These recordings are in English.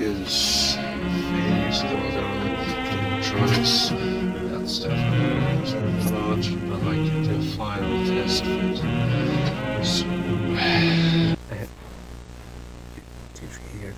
is phase, those are electronics, that's definitely a part. I like the final test of it. So, did you hear that?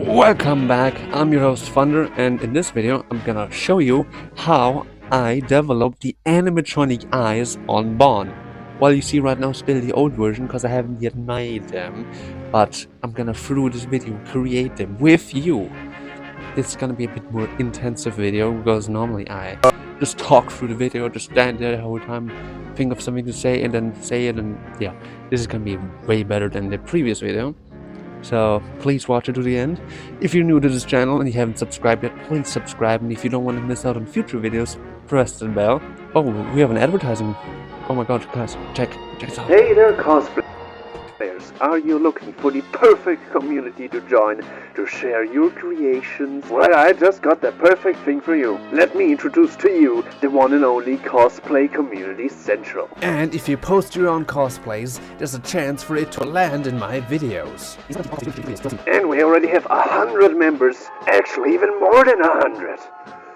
Welcome back, I'm your host Thunder, and in this video I'm gonna show you how I developed the animatronic eyes on Bond. Well, you see right now still the old version because I haven't yet made them, but I'm gonna through this video create them with you. It's gonna be a bit more intensive video because normally I just talk through the video, just stand there the whole time, think of something to say and then say it, and yeah, this is gonna be way better than the previous video. So please watch it to the end. If you're new to this channel and you haven't subscribed yet, please subscribe, and if you don't want to miss out on future videos, press the bell. Oh, we have an advertising. Oh my god, guys, check this out. Hey there, cosplayers. Are you looking for the perfect community to join to share your creations? Well, I just got the perfect thing for you. Let me introduce to you the one and only Cosplay Community Central. And if you post your own cosplays, there's a chance for it to land in my videos. And we already have 100 members, actually even more than 100.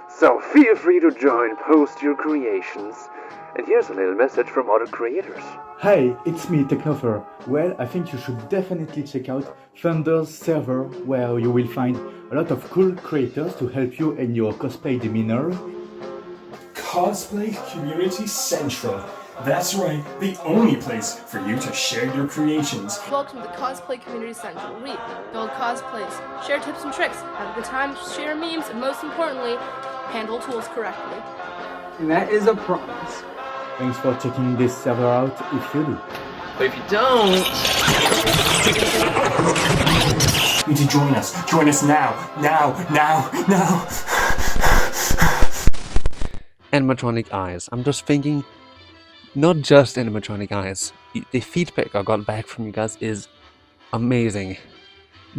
So feel free to join, post your creations. And here's a little message from other creators. Hi, it's me, 𝗘𝗢𝗧𝗜𝗢𝗣𝗅. Well, I think you should definitely check out Thunder's server, where you will find a lot of cool creators to help you in your cosplay demeanor. Cosplay Community Central. That's right, the only place for you to share your creations. Welcome to Cosplay Community Central. We build cosplays, share tips and tricks, have a good time, share memes, and most importantly, handle tools correctly. And that is a promise. Thanks for checking this server out if you do. But if you don't... You need to join us. Join us now. Now. Animatronic eyes. I'm just thinking, not just animatronic eyes. The feedback I got back from you guys is amazing.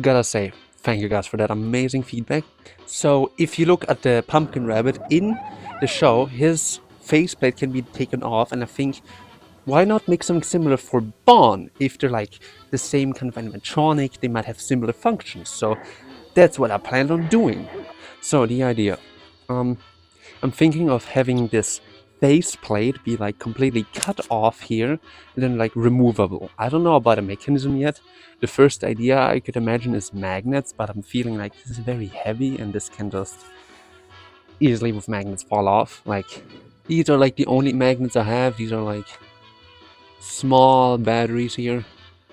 Gotta say, thank you guys for that amazing feedback. So if you look at the pumpkin rabbit in the show, his faceplate can be taken off, and I think, why not make something similar for Bond? If they're like the same kind of animatronic, they might have similar functions. So that's what I planned on doing. So the idea, I'm thinking of having this faceplate be like completely cut off here and then like removable. I don't know about a mechanism yet. The first idea I could imagine is magnets, but I'm feeling like this is very heavy and this can just easily with magnets fall off. Like, these are like the only magnets I have. These are like small batteries here.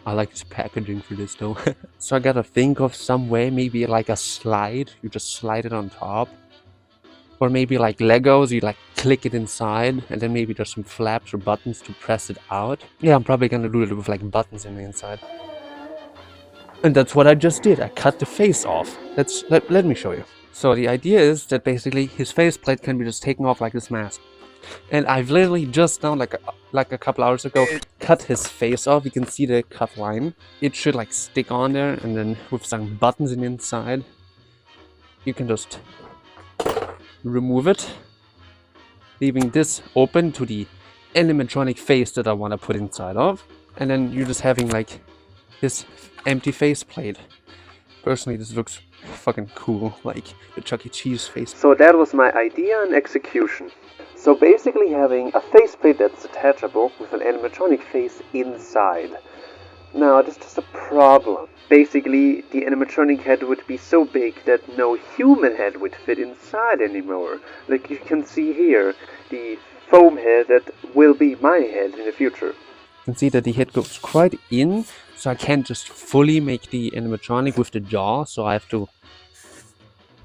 I like this packaging for this though. So I gotta think of some way, maybe like a slide. You just slide it on top. Or maybe like Legos, you like click it inside, and then maybe there's some flaps or buttons to press it out. Yeah, I'm probably gonna do it with like buttons in the inside. And that's what I just did. I cut the face off. Let me show you. So the idea is that basically his faceplate can be just taken off like this mask. And I've literally just now, like a couple hours ago, cut his face off. You can see the cut line. It should like stick on there, and then with some buttons in the inside, you can just remove it, leaving this open to the animatronic face that I want to put inside of. And then you're just having like this empty faceplate. Personally, this looks fucking cool, like the Chuck E. Cheese face. So that was my idea and execution. So basically having a faceplate that's detachable with an animatronic face inside. Now, there's just a problem. Basically, the animatronic head would be so big that no human head would fit inside anymore. Like you can see here, the foam head that will be my head in the future. You can see that the head goes quite in, so I can't just fully make the animatronic with the jaw, so I have to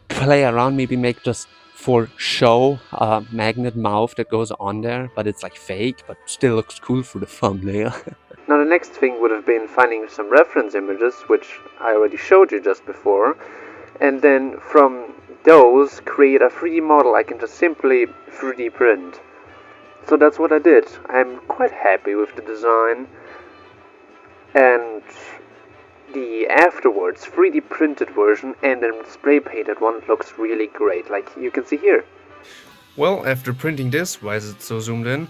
play around, maybe make just for show magnet mouth that goes on there, but it's like fake, but still looks cool for the thumbnail. Now the next thing would have been finding some reference images, which I already showed you just before, and then from those create a 3D model I can just simply 3D print. So that's what I did. I'm quite happy with the design, and the afterwards 3D printed version and then spray painted one looks really great, like you can see here. Well, after printing this, why is it so zoomed in?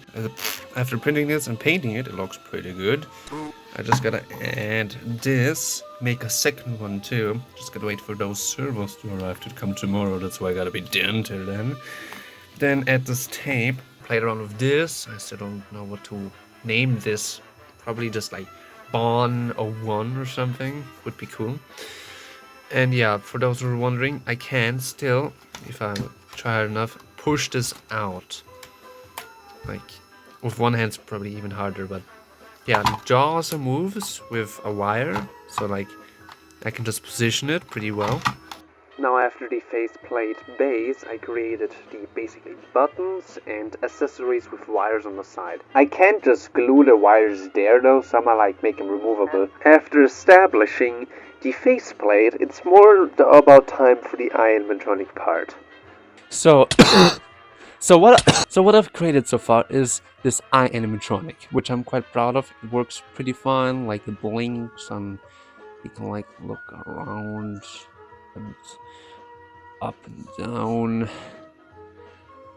After printing this and painting it, it looks pretty good. I just gotta add this, make a second one too. Just gotta wait for those servos to arrive to come tomorrow, that's why I gotta be done till then. Then add this tape, play around with this. I still don't know what to name this. Probably just like 𝗠𝗘𝗡𝗧 or something, would be cool. And yeah, for those who are wondering, I can still, if I try hard enough, push this out. Like, with one hand's probably even harder, but yeah, the jaw also moves with a wire, so like, I can just position it pretty well. Now after the faceplate base, I created the basically buttons and accessories with wires on the side. I can't just glue the wires there though, so I like make them removable. After establishing the faceplate, it's more about time for the animatronic part. So, so what I've created so far is this eye animatronic, which I'm quite proud of. It works pretty fine, like it blinks and you can like look around and up and down.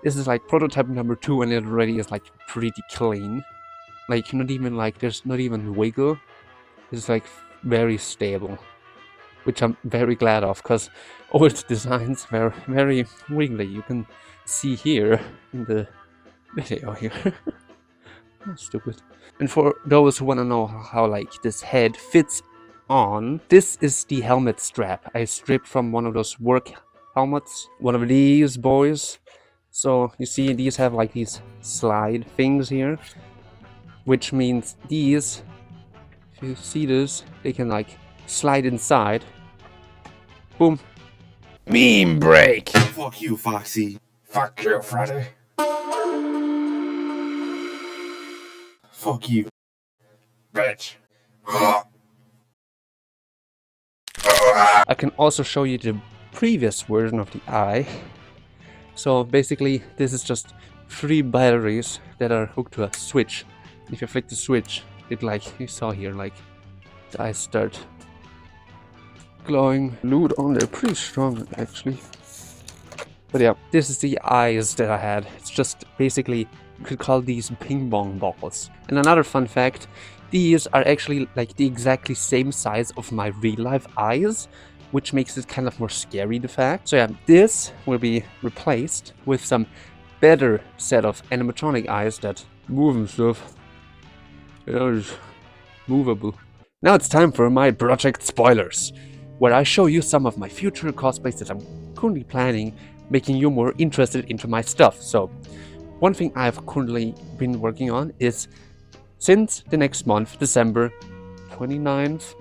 This is like prototype number 2 and it already is like pretty clean. Like not even like there's not even wiggle. It's like very stable, which I'm very glad of, because old designs were very wiggly. You can see here in the video here. Oh, stupid. And for those who want to know how like this head fits on, this is the helmet strap I stripped from one of those work helmets, one of these boys. So you see these have like these slide things here, which means these, if you see this, they can like slide inside. Boom. Meme break! Fuck you, Foxy. Fuck you, Freddy. Fuck you, Bitch. I can also show you the previous version of the eye. So basically this is just 3 batteries that are hooked to a switch. If you flick the switch, it like you saw here, like the eyes start glowing. Glued on there pretty strong actually. But yeah, this is the eyes that I had. It's just basically, you could call these ping pong balls. And another fun fact, these are actually like the exactly same size of my real life eyes, which makes it kind of more scary, the fact. So yeah, this will be replaced with some better set of animatronic eyes that move and stuff. Yeah, it's movable. Now it's time for my project spoilers, where I show you some of my future cosplays that I'm currently planning, making you more interested into my stuff. So one thing I've currently been working on is, since the next month, December 29th,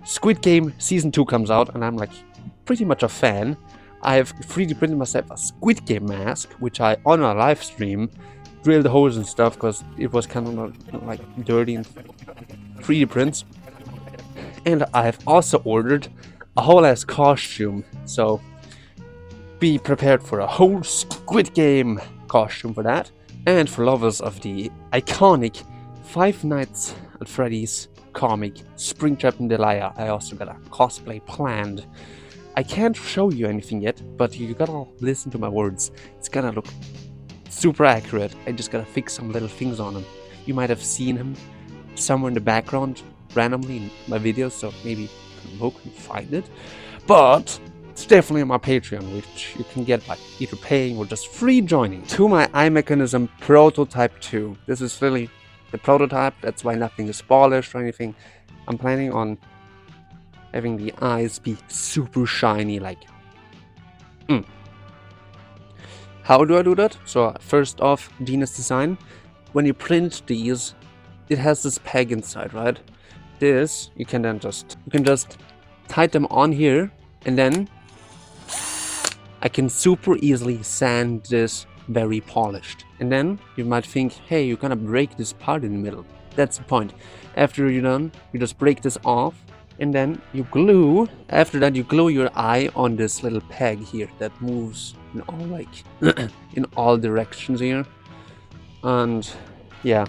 Squid Game Season 2 comes out, and I'm like pretty much a fan. I've 3D printed myself a Squid Game mask, which I, on a live stream, drilled the holes and stuff, because it was kind of like dirty and 3D prints. And I've also ordered a whole ass costume, so be prepared for a whole Squid Game costume for that. And for lovers of the iconic Five Nights at Freddy's comic Springtrap Delia, I also got a cosplay planned. I can't show you anything yet, but you gotta listen to my words. It's gonna look super accurate. I just gotta fix some little things on him. You might have seen him somewhere in the background randomly in my videos, so maybe you can look and find it. But it's definitely on my Patreon, which you can get by either paying or just free joining. To my eye mechanism prototype 2. This is really the prototype, that's why nothing is polished or anything. I'm planning on having the eyes be super shiny, like How do I do that? So first off, Genius Design, when you print these, it has this peg inside, right? This, you can just tight them on here, and then I can super easily sand this very polished. And then you might think, hey, you're gonna break this part in the middle. That's the point. After you're done, you just break this off, and then you glue. After that, you glue your eye on this little peg here that moves in all like in all directions here. And yeah,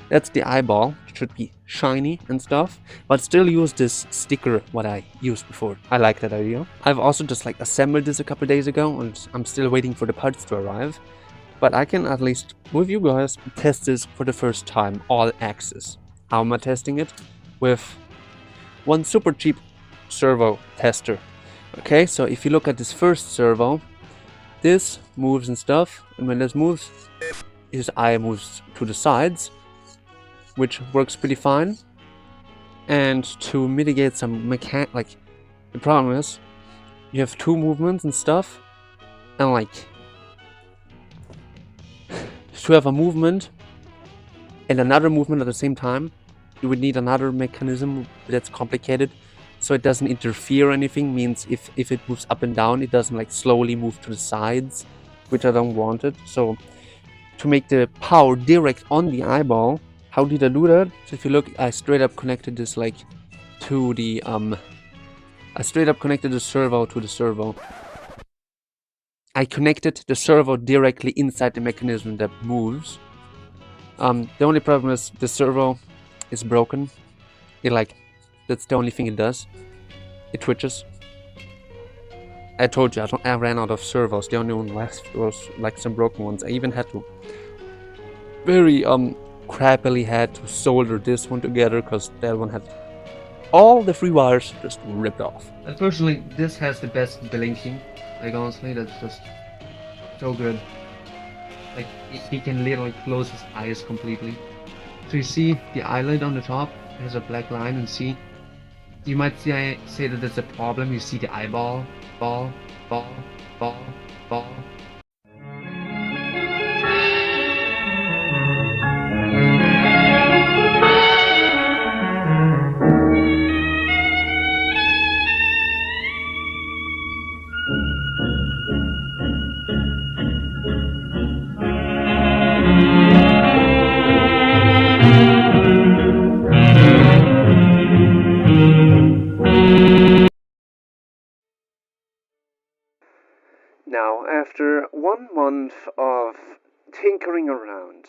that's the eyeball. It should be shiny and stuff, but still use this sticker what I used before. I like that idea. I've also just like assembled this a couple days ago, and I'm still waiting for the parts to arrive. But I can at least, with you guys, test this for the first time, all axes. How am I testing it? With one super cheap servo tester. Okay, so if you look at this first servo, this moves and stuff, and when this moves, his eye moves to the sides, which works pretty fine. And to mitigate some like, the problem is, you have two movements and stuff, and like, to have a movement and another movement at the same time, you would need another mechanism that's complicated, so it doesn't interfere or anything. Means if it moves up and down, it doesn't like slowly move to the sides, which I don't want it. So to make the power direct on the eyeball, how did I do that? So if you look, I straight up connected this like to the I straight up connected the servo to the servo. I connected the servo directly inside the mechanism that moves. The only problem is the servo is broken. That's the only thing it does. It twitches. I told you I ran out of servos. The only one left was like some broken ones. I even had to very crappily had to solder this one together because that one had all the free wires just ripped off. And personally, this has the best blinking. Like honestly, that's just so good. Like he can literally close his eyes completely. So you see the eyelid on the top has a black line, and see, you might say that that's a problem. You see the eyeball, ball. Now, after 1 month of tinkering around,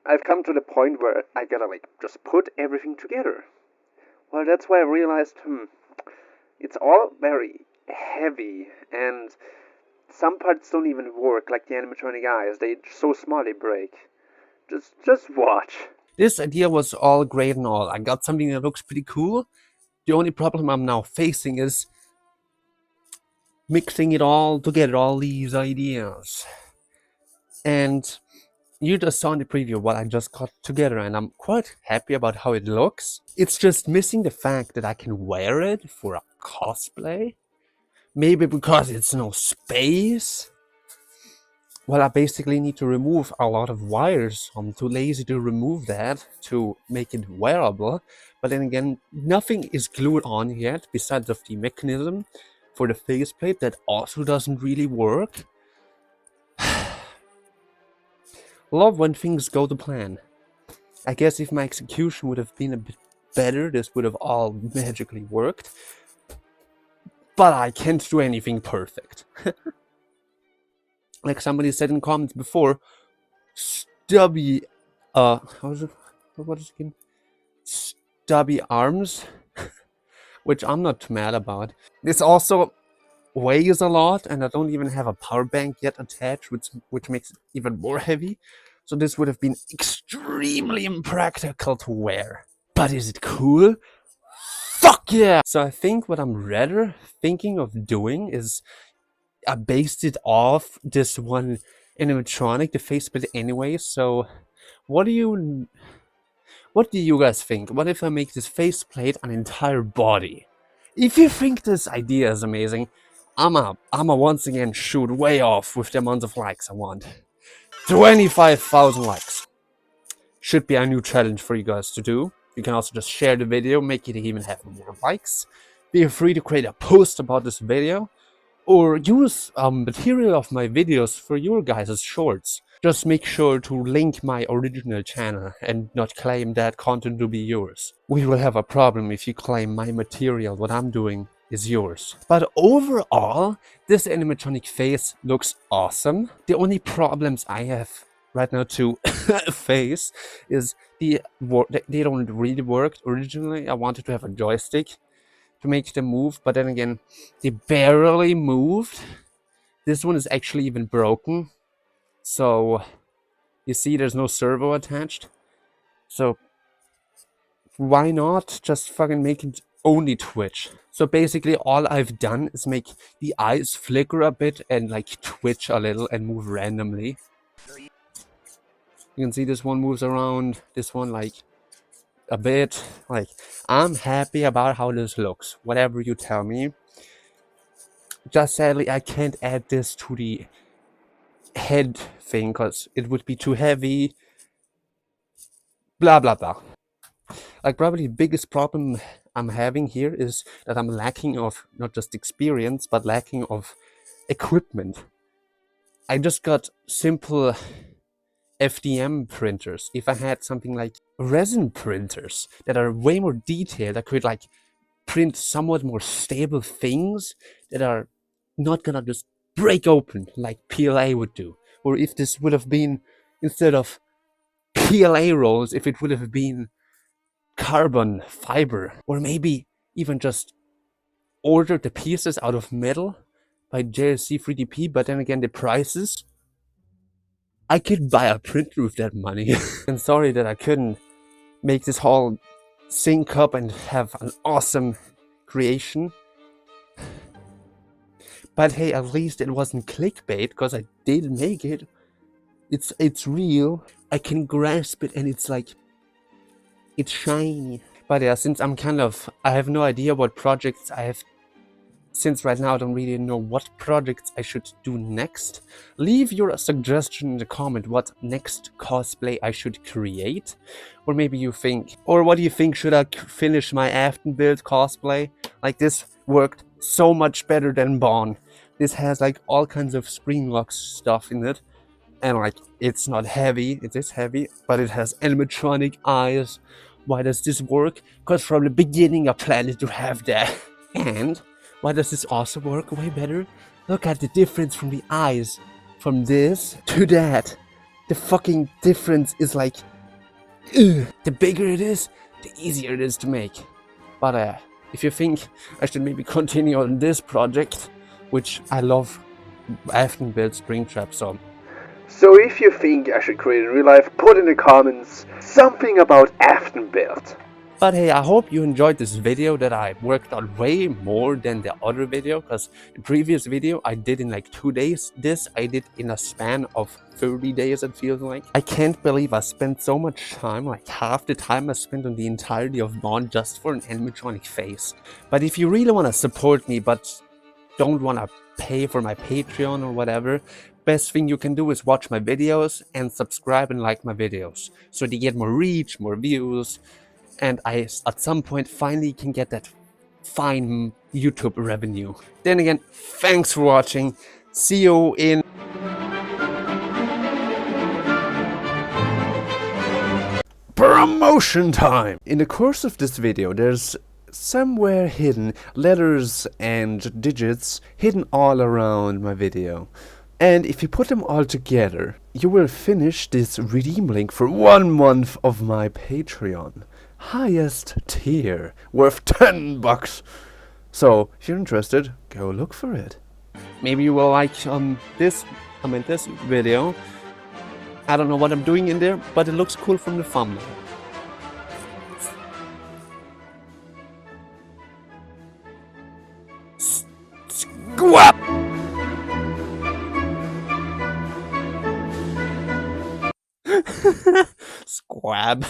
I've come to the point where I gotta like just put everything together. Well, that's why I realized, it's all very heavy, and some parts don't even work, like the animatronic eyes. They're so small they break. Just watch. This idea was all great and all. I got something that looks pretty cool. The only problem I'm now facing is mixing it all together, all these ideas. And you just saw in the preview what I just got together, and I'm quite happy about how it looks. It's just missing the fact that I can wear it for a cosplay. Maybe because it's no space. Well, I basically need to remove a lot of wires. I'm too lazy to remove that to make it wearable. But then again, nothing is glued on yet besides of the mechanism for the faceplate that also doesn't really work. Love when things go to plan. I guess if my execution would have been a bit better, this would have all magically worked. But I can't do anything perfect. Like somebody said in comments before, stubby, what is it again? Stubby arms, which I'm not too mad about. This also weighs a lot, and I don't even have a power bank yet attached, which makes it even more heavy. So this would have been extremely impractical to wear. But is it cool? Fuck yeah! So I think what I'm rather thinking of doing is I based it off this one animatronic, the faceplate anyway. So what do you guys think? What if I make this faceplate an entire body? If you think this idea is amazing, I'ma once again shoot way off with the amount of likes I want. 25,000 likes. Should be a new challenge for you guys to do. You can also just share the video, make it even have more likes. Feel free to create a post about this video. or use material of my videos for your guys' shorts. Just make sure to link my original channel and not claim that content to be yours. We will have a problem if you claim my material, what I'm doing, is yours. But overall, this animatronic face looks awesome. The only problems I have right now to face is they don't really work. Originally, I wanted to have a joystick to make them move, but then again, they barely moved. This one is actually even broken. So, you see there's no servo attached. So, why not just fucking make it only twitch? So basically all I've done is make the eyes flicker a bit and like twitch a little and move randomly. You can see this one moves around, this one like a bit. Like, I'm happy about how this looks, whatever you tell me. Just sadly I can't add this to the head thing because it would be too heavy. Blah blah blah. Like, probably the biggest problem I'm having here is that I'm lacking of not just experience, but lacking of equipment. I just got simple FDM printers. If I had something like resin printers that are way more detailed, I could like print somewhat more stable things that are not gonna just break open like PLA would do. Or if this would have been, instead of PLA rolls, if it would have been carbon fiber, or maybe even just order the pieces out of metal by JSC 3DP, but then again the prices, I could buy a printer with that money. I'm sorry that I couldn't make this all sync up and have an awesome creation, but hey, at least it wasn't clickbait because I did make it. It's real, I can grasp it, and it's like, it's shiny. But yeah, since I have no idea what projects I have, since right now I don't really know what projects I should do next, leave your suggestion in the comment what next cosplay I should create. Or maybe you think, or what do you think, should I finish my 𝗙𝗢𝗢𝗣𝗢𝗏 cosplay? Like, this worked so much better than 𝗡𝗏. This has like all kinds of screen lock stuff in it. And like, it's not heavy, it is heavy, but it has animatronic eyes. Why does this work? Because from the beginning I planned to have that. And why does this also work way better? Look at the difference from the eyes. From this to that. The fucking difference is like, ugh. The bigger it is, the easier it is to make. But if you think I should maybe continue on this project, which I love 𝗙𝗢𝗢𝗣𝗢𝗏, So if you think I should create in real life, put in the comments something about 𝗙𝗢𝗢𝗢𝗡. But hey, I hope you enjoyed this video that I worked on way more than the other video, because the previous video I did in like 2 days. This I did in a span of 30 days, it feels like. I can't believe I spent so much time, like half the time I spent on the entirety of 𝗏𝗏 just for an animatronic face. But if you really want to support me but don't want to pay for my Patreon or whatever, best thing you can do is watch my videos and subscribe and like my videos, so they get more reach, more views, and I at some point finally can get that fine YouTube revenue. Then again, thanks for watching. See you in Promotion time! In the course of this video, there's somewhere hidden letters and digits hidden all around my video. And if you put them all together, you will finish this redeem link for 1 month of my Patreon. Highest tier, worth $10. So, if you're interested, go look for it. Maybe you will like this video. I don't know what I'm doing in there, but it looks cool from the thumbnail. Squab! Squab.